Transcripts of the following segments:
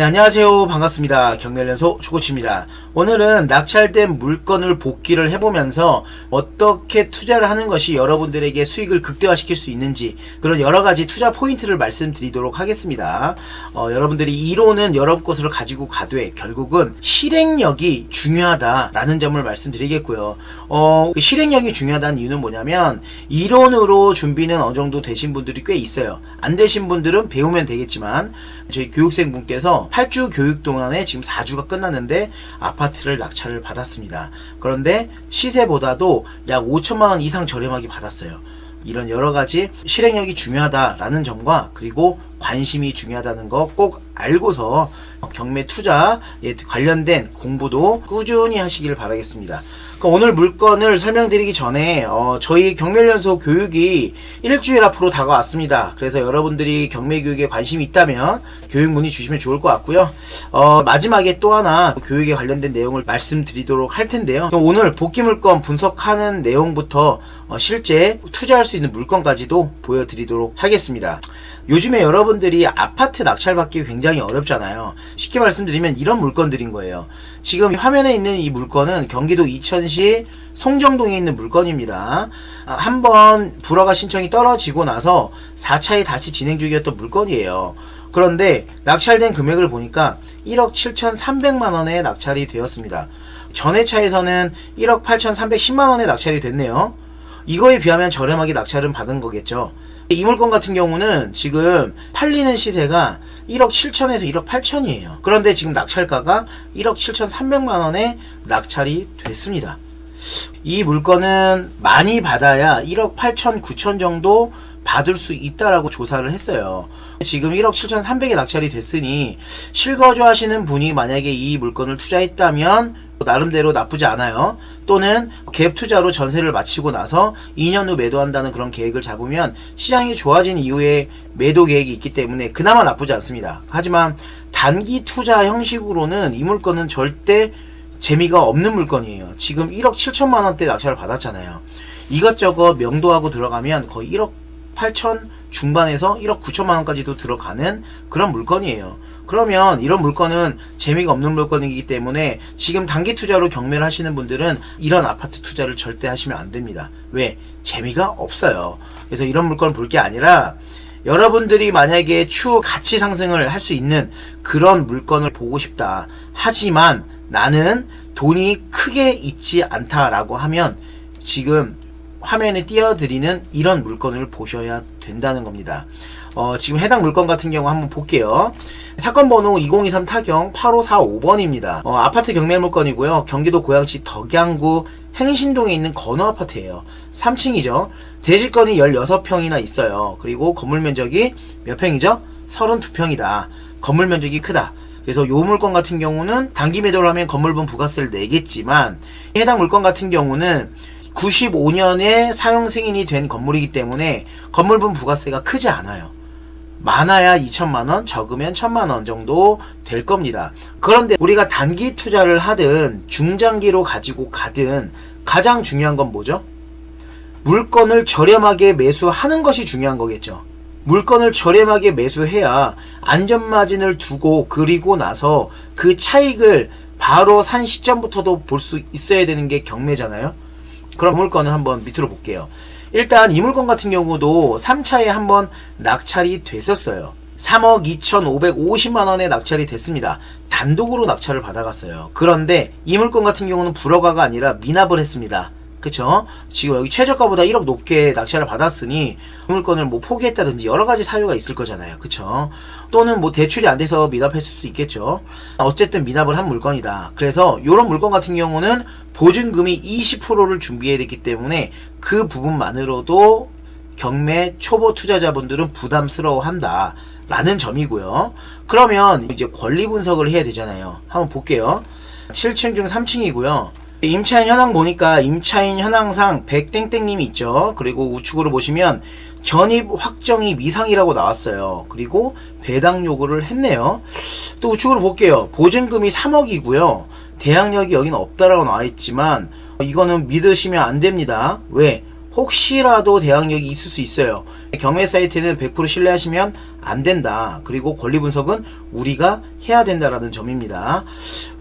네, 안녕하세요. 반갑습니다. 경매연소 조코치입니다. 오늘은 낙찰된 물건을 복귀를 해보면서 어떻게 투자를 하는 것이 여러분들에게 수익을 극대화시킬 수 있는지 그런 여러가지 투자 포인트를 말씀드리도록 하겠습니다. 여러분들이 이론은 여러 것으로 가지고 가되 결국은 실행력이 중요하다라는 점을 말씀드리겠고요. 그 실행력이 중요하다는 이유는 뭐냐면 이론으로 준비는 어느 정도 되신 분들이 꽤 있어요. 안 되신 분들은 배우면 되겠지만 저희 교육생분께서 8주 교육 동안에 지금 4주가 끝났는데 아파트를 낙찰을 받았습니다. 그런데 시세보다도 약 5천만원 이상 저렴하게 받았어요. 이런 여러가지 실행력이 중요하다라는 점과 그리고 관심이 중요하다는 거 꼭 알고서 경매 투자에 관련된 공부도 꾸준히 하시길 바라겠습니다. 오늘 물건을 설명드리기 전에 저희 경매연소 교육이 일주일 앞으로 다가왔습니다. 그래서 여러분들이 경매 교육에 관심이 있다면 교육 문의 주시면 좋을 것 같고요. 마지막에 또 하나 교육에 관련된 내용을 말씀드리도록 할 텐데요. 오늘 복귀 물건 분석하는 내용부터 실제 투자할 수 있는 물건까지도 보여드리도록 하겠습니다. 요즘에 여러분들이 아파트 낙찰받기 굉장히 어렵잖아요. 쉽게 말씀드리면 이런 물건들인 거예요. 지금 화면에 있는 이 물건은 경기도 이천시 송정동에 있는 물건입니다. 한번 불허가 신청이 떨어지고 나서 4차에 다시 진행 중이었던 물건이에요. 그런데 낙찰된 금액을 보니까 1억 7,300만원에 낙찰이 되었습니다. 전회차에서는 1억 8,310만원에 낙찰이 됐네요. 이거에 비하면 저렴하게 낙찰은 받은 거겠죠. 이 물건 같은 경우는 지금 팔리는 시세가 1억 7천에서 1억 8천이에요. 그런데 지금 낙찰가가 1억 7,300만원에 낙찰이 됐습니다. 이 물건은 많이 받아야 1억 8천, 9천 정도 받을 수 있다라고 조사를 했어요. 지금 1억 7,300에 낙찰이 됐으니 실거주 하시는 분이 만약에 이 물건을 투자했다면 나름대로 나쁘지 않아요. 또는 갭 투자로 전세를 마치고 나서 2년 후 매도한다는 그런 계획을 잡으면 시장이 좋아진 이후에 매도 계획이 있기 때문에 그나마 나쁘지 않습니다. 하지만 단기 투자 형식으로는 이 물건은 절대 재미가 없는 물건이에요. 지금 1억 7천만원대 낙찰을 받았잖아요. 이것저것 명도하고 들어가면 거의 1억 8천 중반에서 1억 9천만원까지도 들어가는 그런 물건이에요. 그러면 이런 물건은 재미가 없는 물건이기 때문에 지금 단기 투자로 경매를 하시는 분들은 이런 아파트 투자를 절대 하시면 안 됩니다. 왜? 재미가 없어요. 그래서 이런 물건을 볼 게 아니라 여러분들이 만약에 추후 가치 상승을 할 수 있는 그런 물건을 보고 싶다. 하지만 나는 돈이 크게 있지 않다라고 하면 지금 화면에 띄워드리는 이런 물건을 보셔야 된다는 겁니다. 지금 해당 물건 같은 경우 한번 볼게요. 사건 번호 2023 타경 8545번입니다. 아파트 경매 물건이고요. 경기도 고양시 덕양구 행신동에 있는 건호 아파트예요. 3층이죠. 대지건이 16평이나 있어요. 그리고 건물 면적이 몇 평이죠? 32평이다. 건물 면적이 크다. 그래서 요 물건 같은 경우는 단기 매도를 하면 건물분 부가세를 내겠지만 해당 물건 같은 경우는 95년에 사용 승인이 된 건물이기 때문에 건물분 부가세가 크지 않아요. 많아야 2천만원, 적으면 1,000만원 정도 될 겁니다. 그런데 우리가 단기 투자를 하든 중장기로 가지고 가든 가장 중요한 건 뭐죠? 물건을 저렴하게 매수하는 것이 중요한 거겠죠. 물건을 저렴하게 매수해야 안전마진을 두고 그리고 나서 그 차익을 바로 산 시점부터도 볼 수 있어야 되는 게 경매잖아요. 그럼 물건을 한번 밑으로 볼게요. 일단 이 물건 같은 경우도 3차에 한번 낙찰이 됐었어요. 3억 2,550만원에 낙찰이 됐습니다. 단독으로 낙찰을 받아갔어요. 그런데 이 물건 같은 경우는 불허가가 아니라 미납을 했습니다. 그쵸? 지금 여기 최저가보다 1억 높게 낙찰을 받았으니 그 물건을 뭐 포기했다든지 여러가지 사유가 있을 거잖아요. 그쵸? 또는 뭐 대출이 안 돼서 미납했을 수 있겠죠. 어쨌든 미납을 한 물건이다. 그래서 이런 물건 같은 경우는 보증금이 20%를 준비해야 되기 때문에 그 부분만으로도 경매 초보 투자자분들은 부담스러워 한다 라는 점이고요. 그러면 이제 권리 분석을 해야 되잖아요. 한번 볼게요. 7층 중 3층이고요. 임차인 현황 보니까 임차인 현황상 100땡땡님이 있죠. 그리고 우측으로 보시면 전입 확정이 미상이라고 나왔어요. 그리고 배당 요구를 했네요. 또 우측으로 볼게요. 보증금이 3억이고요. 대항력이 여기는 없다라고 나와있지만 이거는 믿으시면 안 됩니다. 왜? 혹시라도 대항력이 있을 수 있어요. 경매 사이트는 100% 신뢰하시면 안 된다. 그리고 권리 분석은 우리가 해야 된다라는 점입니다.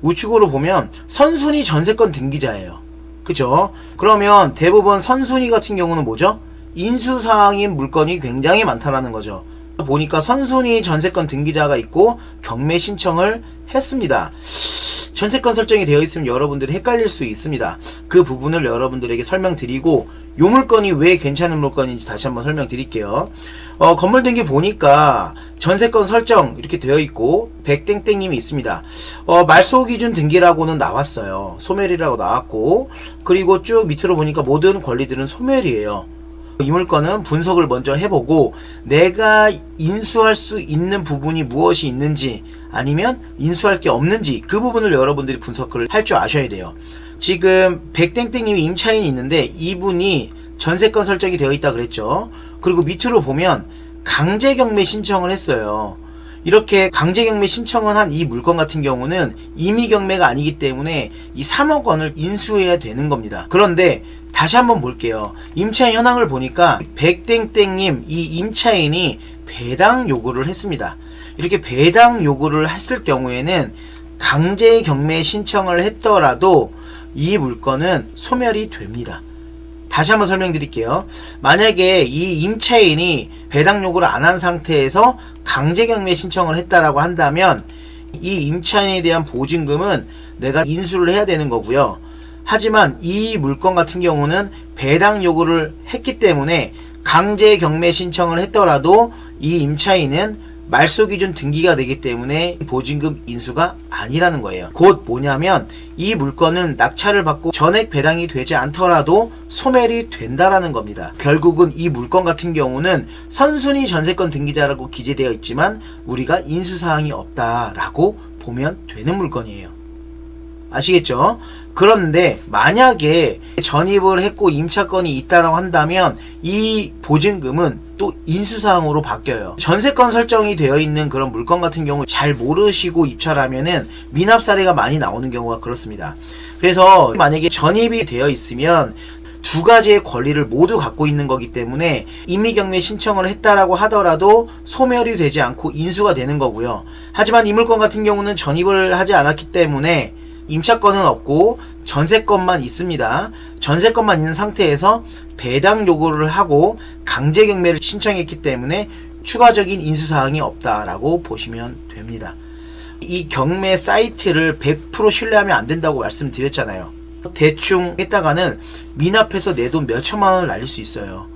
우측으로 보면 선순위 전세권 등기자예요. 그죠? 그러면 대부분 선순위 같은 경우는 뭐죠? 인수사항인 물건이 굉장히 많다라는 거죠. 보니까 선순위 전세권 등기자가 있고 경매 신청을 했습니다. 전세권 설정이 되어 있으면 여러분들이 헷갈릴 수 있습니다. 그 부분을 여러분들에게 설명드리고 요 물건이 왜 괜찮은 물건인지 다시 한번 설명드릴게요. 건물 등기 보니까 전세권 설정 이렇게 되어 있고 백땡땡님이 있습니다. 말소 기준 등기라고는 나왔어요. 소멸이라고 나왔고, 그리고 쭉 밑으로 보니까 모든 권리들은 소멸이에요. 이 물건은 분석을 먼저 해보고 내가 인수할 수 있는 부분이 무엇이 있는지 아니면 인수할 게 없는지 그 부분을 여러분들이 분석을 할 줄 아셔야 돼요. 지금 백땡땡님이 임차인이 있는데 이분이 전세권 설정이 되어 있다 그랬죠. 그리고 밑으로 보면 강제경매 신청을 했어요. 이렇게 강제경매 신청을 한 이 물건 같은 경우는 임의경매가 아니기 때문에 이 3억 원을 인수해야 되는 겁니다. 그런데 다시 한번 볼게요. 임차인 현황을 보니까 백땡땡님 이 임차인이 배당 요구를 했습니다. 이렇게 배당 요구를 했을 경우에는 강제경매 신청을 했더라도 이 물건은 소멸이 됩니다. 다시 한번 설명드릴게요. 만약에 이 임차인이 배당 요구를 안 한 상태에서 강제경매 신청을 했다라고 한다면 이 임차인에 대한 보증금은 내가 인수를 해야 되는 거고요. 하지만 이 물건 같은 경우는 배당 요구를 했기 때문에 강제경매 신청을 했더라도 이 임차인은 말소기준 등기가 되기 때문에 보증금 인수가 아니라는 거예요. 곧 뭐냐면 이 물건은 낙찰을 받고 전액 배당이 되지 않더라도 소멸이 된다라는 겁니다. 결국은 이 물건 같은 경우는 선순위 전세권 등기자라고 기재되어 있지만 우리가 인수사항이 없다라고 보면 되는 물건이에요. 아시겠죠? 그런데 만약에 전입을 했고 임차권이 있다라고 한다면 이 보증금은 또 인수사항으로 바뀌어요. 전세권 설정이 되어 있는 그런 물건 같은 경우 잘 모르시고 입찰 하면은 미납 사례가 많이 나오는 경우가 그렇습니다. 그래서 만약에 전입이 되어 있으면 두 가지의 권리를 모두 갖고 있는 거기 때문에 임의경매 신청을 했다라고 하더라도 소멸이 되지 않고 인수가 되는 거고요. 하지만 이 물건 같은 경우는 전입을 하지 않았기 때문에 임차권은 없고 전세권만 있습니다. 전세권만 있는 상태에서 배당 요구를 하고 강제경매를 신청했기 때문에 추가적인 인수사항이 없다라고 보시면 됩니다. 이 경매 사이트를 100% 신뢰하면 안 된다고 말씀드렸잖아요. 대충 했다가는 미납해서 내 돈 몇천만 원을 날릴 수 있어요.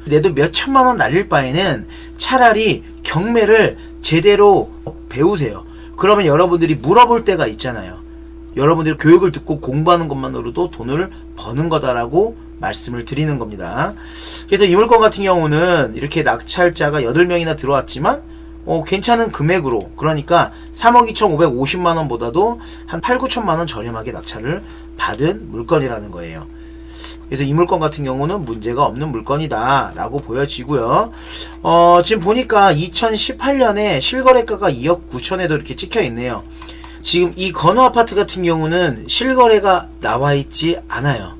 내 돈 몇천만 원 날릴 바에는 차라리 경매를 제대로 배우세요. 그러면 여러분들이 물어볼 때가 있잖아요. 여러분들이 교육을 듣고 공부하는 것만으로도 돈을 버는 거다라고 말씀을 드리는 겁니다. 그래서 이 물건 같은 경우는 이렇게 낙찰자가 8명이나 들어왔지만 괜찮은 금액으로, 그러니까 3억 2,550만 원보다도 한 8, 9천만 원 저렴하게 낙찰을 받은 물건이라는 거예요. 그래서 이 물건 같은 경우는 문제가 없는 물건이다 라고 보여지고요. 지금 보니까 2018년에 실거래가가 2억 9천에도 이렇게 찍혀 있네요. 지금 이 건우 아파트 같은 경우는 실거래가 나와 있지 않아요.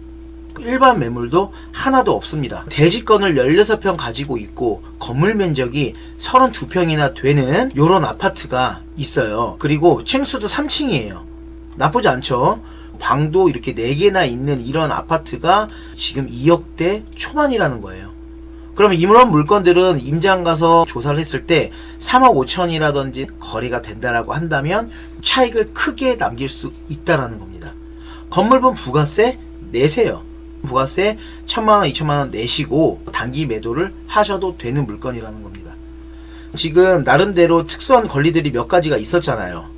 일반 매물도 하나도 없습니다. 대지권을 16평 가지고 있고 건물 면적이 32평이나 되는 요런 아파트가 있어요. 그리고 층수도 3층이에요. 나쁘지 않죠? 방도 이렇게 4개나 있는 이런 아파트가 지금 2억대 초반이라는 거예요. 그러면 이런 물건들은 임장 가서 조사를 했을 때 3억 5천이라든지 거래가 된다라고 한다면 차익을 크게 남길 수 있다라는 겁니다. 건물분 부가세 내세요. 부가세 1,000만원, 2,000만원 내시고 단기 매도를 하셔도 되는 물건이라는 겁니다. 지금 나름대로 특수한 권리들이 몇 가지가 있었잖아요.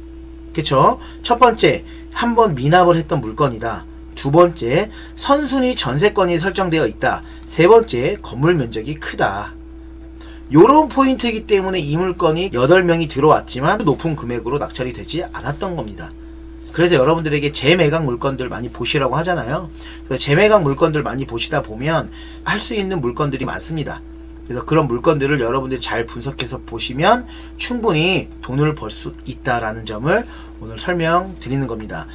그쵸? 첫 번째, 한번 미납을 했던 물건이다. 두 번째, 선순위 전세권이 설정되어 있다. 세 번째, 건물 면적이 크다. 요런 포인트이기 때문에 이 물건이 8명이 들어왔지만 높은 금액으로 낙찰이 되지 않았던 겁니다. 그래서 여러분들에게 재매각 물건들 많이 보시라고 하잖아요. 그래서 재매각 물건들 많이 보시다 보면 할 수 있는 물건들이 많습니다. 그래서 그런 물건들을 여러분들이 잘 분석해서 보시면 충분히 돈을 벌 수 있다라는 점을 오늘 설명드리는 겁니다.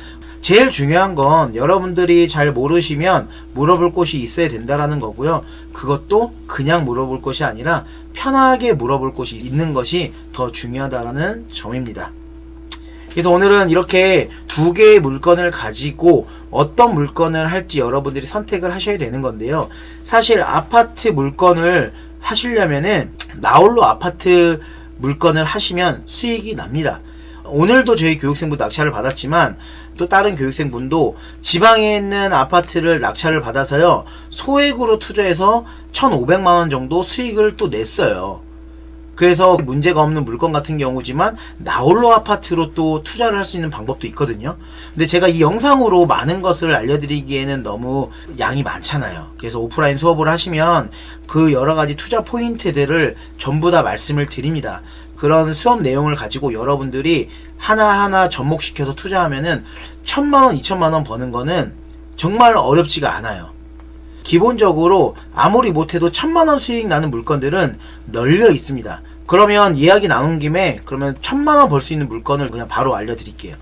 제일 중요한 건 여러분들이 잘 모르시면 물어볼 곳이 있어야 된다라는 거고요. 그것도 그냥 물어볼 것이 아니라 편하게 물어볼 곳이 있는 것이 더 중요하다라는 점입니다. 그래서 오늘은 이렇게 두 개의 물건을 가지고 어떤 물건을 할지 여러분들이 선택을 하셔야 되는 건데요. 사실 아파트 물건을 하시려면은 나홀로 아파트 물건을 하시면 수익이 납니다. 오늘도 저희 교육생분 낙찰을 받았지만 또 다른 교육생분도 지방에 있는 아파트를 낙찰을 받아서요, 소액으로 투자해서 1,500만원 정도 수익을 또 냈어요. 그래서 문제가 없는 물건 같은 경우지만 나홀로 아파트로 또 투자를 할 수 있는 방법도 있거든요. 근데 제가 이 영상으로 많은 것을 알려드리기에는 너무 양이 많잖아요. 그래서 오프라인 수업을 하시면 그 여러가지 투자 포인트들을 전부 다 말씀을 드립니다. 그런 수업 내용을 가지고 여러분들이 하나하나 접목시켜서 투자하면은 1,000만원, 2,000만원 버는 거는 정말 어렵지가 않아요. 기본적으로 아무리 못해도 1,000만원 수익 나는 물건들은 널려 있습니다. 그러면 이야기 나눈 김에 그러면 1,000만원 벌 수 있는 물건을 그냥 바로 알려드릴게요.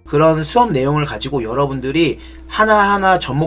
그런 수업 내용을 가지고 여러분들이 하나하나 접목